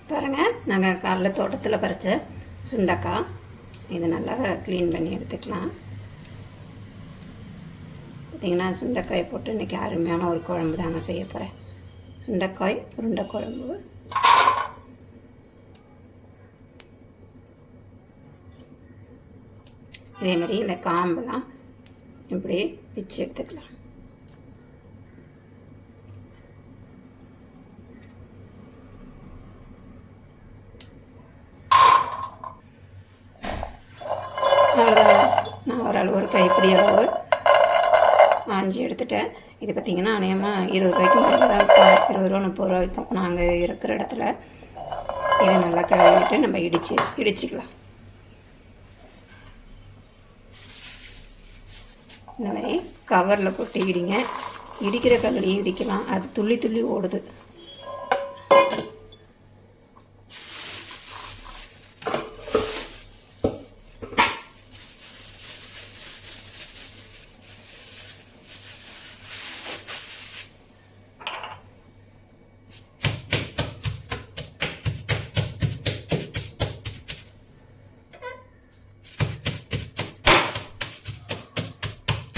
பாருங்கள், நாங்கள் காலைல தோட்டத்தில் பறித்த சுண்டைக்காய். இது நல்லா க்ளீன் பண்ணி எடுத்துக்கலாம். பார்த்திங்கன்னா சுண்டைக்காயை போட்டு இன்றைக்கி அருமையான ஒரு குழம்பு தாங்க செய்ய போகிறேன். சுண்டைக்காய் உருண்டை குழம்பு. இதேமாதிரி இந்த காம்பெலாம் இப்படி பிச்சு எடுத்துக்கலாம். அவ்வளோதான். நான் ஓரளவு ஒரு கைப்பிடி அளவு ஆஞ்சி எடுத்துட்டேன். இது பார்த்திங்கன்னா அநேகமாக 20 ரூபாய்க்கு மேலே தான் இருக்கும். 20 ரூபா 30 ரூபா வைக்கும் நாங்கள் இருக்கிற இடத்துல. இதை நல்லா கழுவிட்டு நம்ம இடிச்சிக்கலாம். இந்த மாதிரி கவரில் போட்டு இடிங்க. இடிக்கிற கல்லையும் இடிக்கலாம், அது துள்ளி துள்ளி ஓடுது.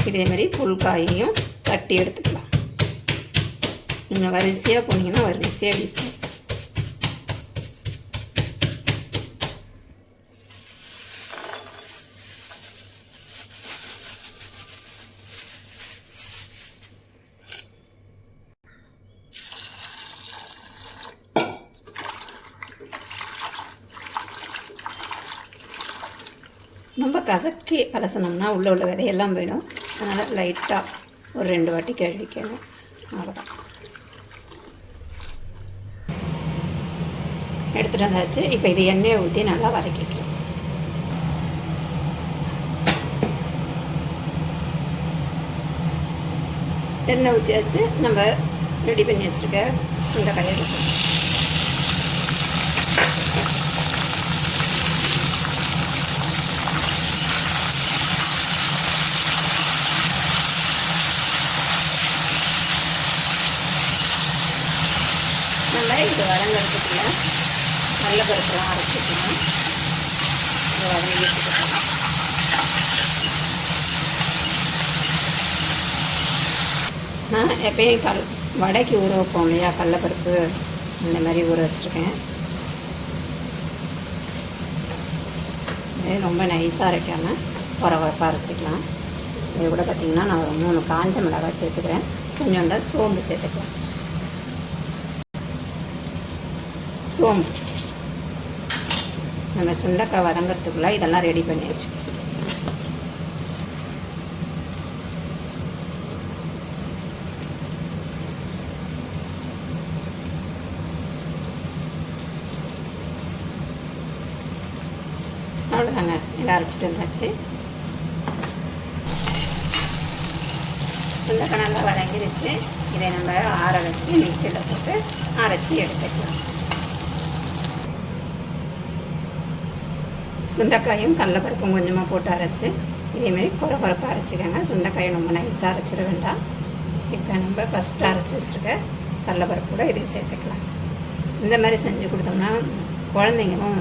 இதேமாதிரி புல்காயையும் தட்டி எடுத்துக்கலாம். நீங்கள் வரிசையாக போனீங்கன்னா வரிசையாக அடிக்கும். நம்ம கசக்கி அலசனோம்னா உள்ள விதையெல்லாம் போயிடும். அதனால் லைட்டாக ஒரு 2 வாட்டி கழுவிக்கணும். அவ்வளோதான். எடுத்துகிட்டு வந்தாச்சு. இப்போ இது எண்ணெயை ஊற்றி நல்லா வதக்கிக்கலாம். எண்ணெய் ஊற்றியாச்சு. நம்ம ரெடி பண்ணி வச்சுருக்க சுண்டைக்காயை எடுத்துக்கலாம். நல்லா இது வதங்கிறதுக்குள்ள நல்ல பருப்பெல்லாம் அரைச்சிக்கலாம். இதை வதங்கிட்டுக்கலாம். நான் எப்பயும் வடைக்கு ஊற வைப்போம் இல்லையா, கடலப்பருப்பு, இந்த மாதிரி ஊற வச்சுருக்கேன். இது ரொம்ப நைஸாக அரைக்காமல் குறவரப்பாக அரைச்சிக்கலாம். இது கூட பார்த்திங்கன்னா நான் ஒரு 3 காஞ்ச மிளகாய் சேர்த்துக்கிறேன். கொஞ்சோண்டா சோம்பு சேர்த்துக்கலாம். சோம்பு நம்ம சுண்டைக்காய் வதங்கிறதுக்குள்ள இதெல்லாம் ரெடி பண்ணி வச்சுக்கலாம். அவ்வளோதாங்க. இதை அரைச்சிட்டு வந்தாச்சு. சுண்டைக்காய் நல்லா வதங்கிடுச்சு. இதை நம்ம ஆற வச்சு மிக்சியில் போட்டு அரைச்சி எடுத்துக்கலாம். சுண்டைக்காயும் கடலப்பருப்பும் கொஞ்சமாக போட்டு அரைச்சி இதேமாரி குறப்பாக அரைச்சிக்கோங்க. சுண்டைக்காயை ரொம்ப நைஸாக அரைச்சிட வேண்டாம். இப்போ நம்ம ஃபஸ்ட்டு அரைச்சி வச்சுருக்க கடலப்பருப்பு கூட இதையும் சேர்த்துக்கலாம். இந்த மாதிரி செஞ்சு கொடுத்தோம்னா குழந்தைங்களும்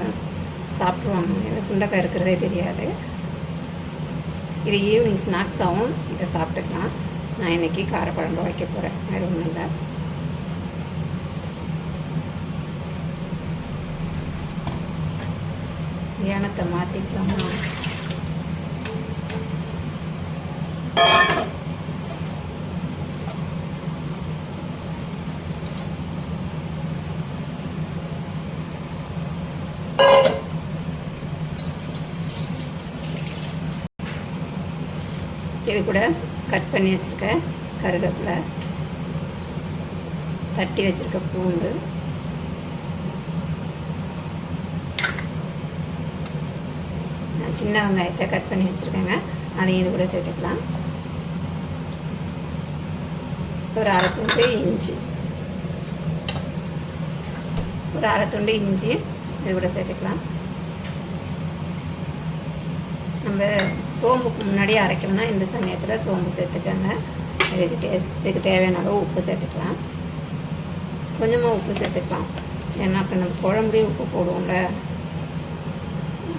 சாப்பிடுவாங்க. சுண்டைக்காய் இருக்கிறதே தெரியாது. இது ஈவினிங் ஸ்நாக்ஸாகவும் இதை சாப்பிட்டுக்கலாம். நான் இன்றைக்கி காரக்குழம்பு வைக்க போகிறேன். வேறு ஒன்றும் இல்லை. ஏனத்தை மாற்றிக்கலாமா? இது கூட கட் பண்ணி வச்சுருக்க கருவேப்பிலை, தட்டி வச்சுருக்க பூண்டு, சின்ன வெங்காயத்தை கட் பண்ணி வச்சுருக்கேங்க. அதையும் இது கூட சேர்த்துக்கலாம். ஒரு அரை துண்டு இஞ்சி, இது கூட சேர்த்துக்கலாம். நம்ம சோம்புக்கு முன்னாடியே அரைக்கணும்னா இந்த சமயத்தில் சோம்பு சேர்த்துக்கோங்க. இதுக்கு தேவையான அளவு உப்பு சேர்த்துக்கலாம். கொஞ்சமாக உப்பு சேர்த்துக்கலாம். ஏன்னா இப்போ நம்ம குழம்புலேயே உப்பு போடுவோம்ல,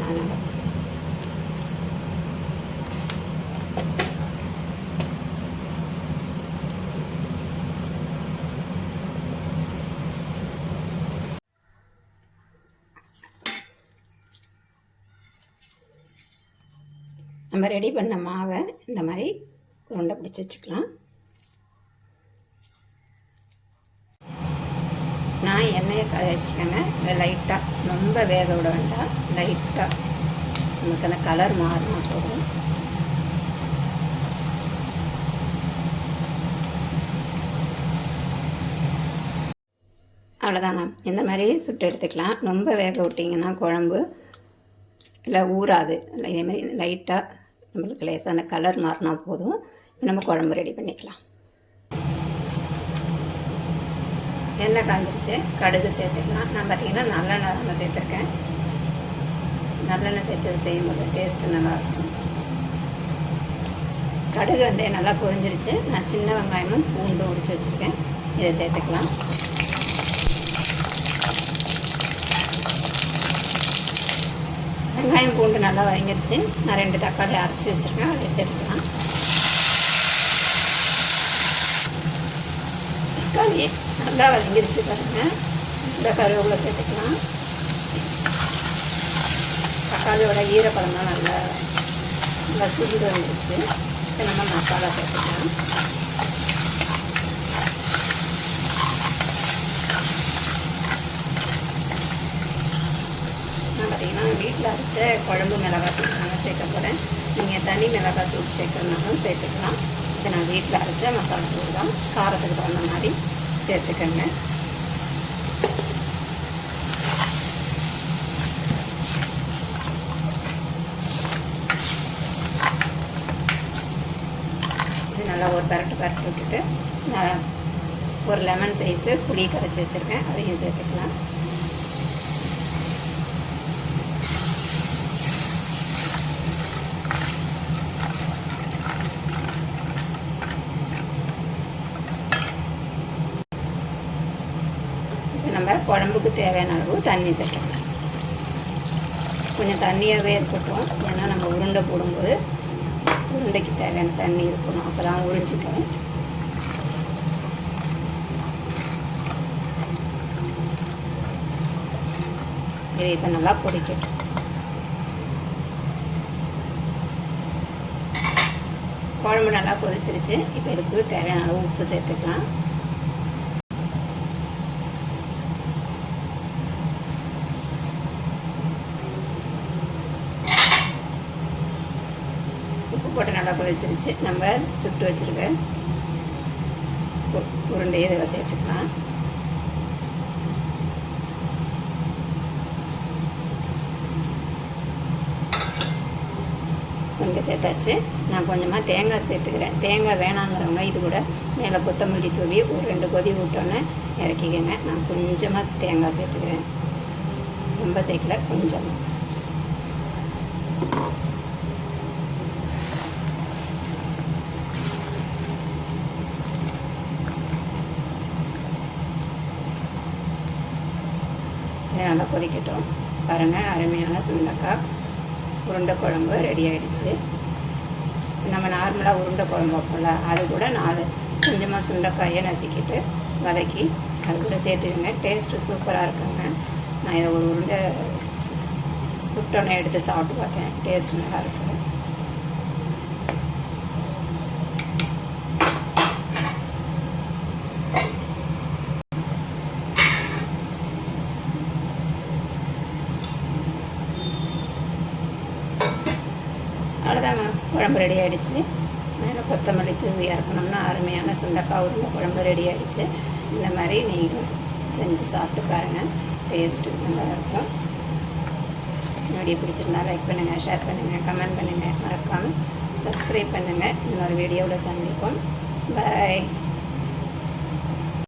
அதனால். நம்ம ரெடி பண்ண மாவை இந்த மாதிரி உருண்டை பிடிச்சி வச்சுக்கலாம். நான் எண்ணெயை காய வச்சுருக்கேங்க. லைட்டாக, ரொம்ப வேக விட வேண்டாம், லைட்டாக நமக்கு அந்த கலர் மாறினா போதும். அவ்வளோதாங்க. இந்த மாதிரி சுட்டு எடுத்துக்கலாம். ரொம்ப வேக விட்டிங்கன்னா குழம்பு இல்லை ஊறாது. இல்லை இதேமாதிரி லைட்டாக நம்மளுக்கு லேசாக அந்த கலர் மாறினா போதும். இப்போ நம்ம குழம்பு ரெடி பண்ணிக்கலாம். எண்ணெய் காய்ஞ்சிருச்சு, கடுகு சேர்த்துக்கலாம். நான் பார்த்திங்கன்னா நல்லெண்ணெய் சேர்த்துருக்கேன். நல்லெண்ணெய் சேர்த்து செய்யும்போது டேஸ்ட்டு நல்லாயிருக்கும். கடுகு வந்து நல்லா பொரிஞ்சிருச்சு. நான் சின்ன வெங்காயமும் பூண்டும் உரித்து வச்சுருக்கேன், இதை சேர்த்துக்கலாம். வெங்காயம் பூண்டு நல்லா வதங்கிருச்சு. நான் 2 தக்காளி அரைச்சி வச்சுருக்கேன், அதை சேர்த்துக்கலாம். தக்காளி நல்லா வதங்கிருச்சு பாருங்கள். இந்த கருவேப்பிலை சேர்த்துக்கலாம். தக்காளியோட ஈரப்பழம் தான் நல்லா சுருண்டு வந்துருச்சு. இப்போ நம்ம மசாலா சேர்த்துக்கலாம். நான் பார்த்திங்கன்னா வீட்டில் அரைச்ச குழம்பு மிளகாத்தூள் நான் சேர்க்க போகிறேன். நீங்கள் தனி மிளகாத்தூள் சேர்க்கறதுனாலும் சேர்த்துக்கலாம். இதை நான் வீட்டில் அரைச்ச மசாலா தூள் தான், காரத்துக்கு தகுந்த மாதிரி சேர்த்துக்கங்க. இது நல்லா ஒரு பரட்டு விட்டுட்டு நான் ஒரு லெமன் சைஸு புளி கரைச்சி வச்சுருக்கேன், அதையும் சேர்த்துக்கலாம். நம்ம குழம்புக்கு தேவையான அளவு தண்ணி சேர்த்துக்கலாம். கொஞ்சம் தண்ணியாகவே இருக்கட்டும், ஏன்னா நம்ம உருண்டை போடும்போது உருண்டைக்கு தேவையான தண்ணி இருக்கணும், அப்போ தான் உறிஞ்சிக்கும். இதை இப்போ நல்லா கொதிக்கட்டும். குழம்பு நல்லா கொதிச்சிருச்சு. இப்போ இதுக்கு தேவையான அளவு உப்பு சேர்த்துக்கலாம். உப்பு போட்டு நல்லா கொதிச்சிருச்சு. நம்ம சுட்டு வச்சுருக்க உருண்டையை இதில் சேர்த்துக்கலாம். கொஞ்சம் சேர்த்தாச்சு. நான் கொஞ்சமாக தேங்காய் சேர்த்துக்கிறேன். தேங்காய் வேணாங்கிறவங்க இது கூட மேலே கொத்தமல்லி தூவி ஒரு 2 கொதி விட்டோன்னே இறக்கிக்கங்க. நான் கொஞ்சமாக தேங்காய் சேர்த்துக்கிறேன், ரொம்ப சேர்க்கல, கொஞ்சமாக. இதை நல்லா கொதிக்கட்டும். பாருங்கள், அருமையான சுண்டக்காய் உருண்டை குழம்பு ரெடி ஆகிடுச்சு. நம்ம நார்மலாக உருண்டை குழம்பு வைப்போம்ல, அது கூட 4 கொஞ்சமாக சுண்டைக்காயை நசுக்கிட்டு வதக்கி அது கூட சேர்த்துக்கோங்க. டேஸ்ட்டு சூப்பராக இருக்குங்க. நான் இதை ஒரு உருண்டை சுட்டோன்னே எடுத்து சாப்பிட்டு பார்த்தேன், டேஸ்ட் நல்லா இருக்குது. அவ்வளோதாங்க, குழம்பு ரெடி ஆகிடுச்சு. மேலே கொத்தமல்லி தூவி இறக்கணும்னா அருமையான சுண்டக்காய் உருண்டை குழம்பு ரெடி ஆகிடுச்சு. இந்த மாதிரி நீங்கள் செஞ்சு சாப்பிட்டு பாருங்கள், டேஸ்ட்டு நல்லாயிருக்கும். வீடியோ பிடிச்சிருந்தா லைக் பண்ணுங்கள், ஷேர் பண்ணுங்கள், கமெண்ட் பண்ணுங்கள், மறக்காமல் சப்ஸ்கிரைப் பண்ணுங்கள். இன்னொரு வீடியோவில் சந்திப்போம். பாய்.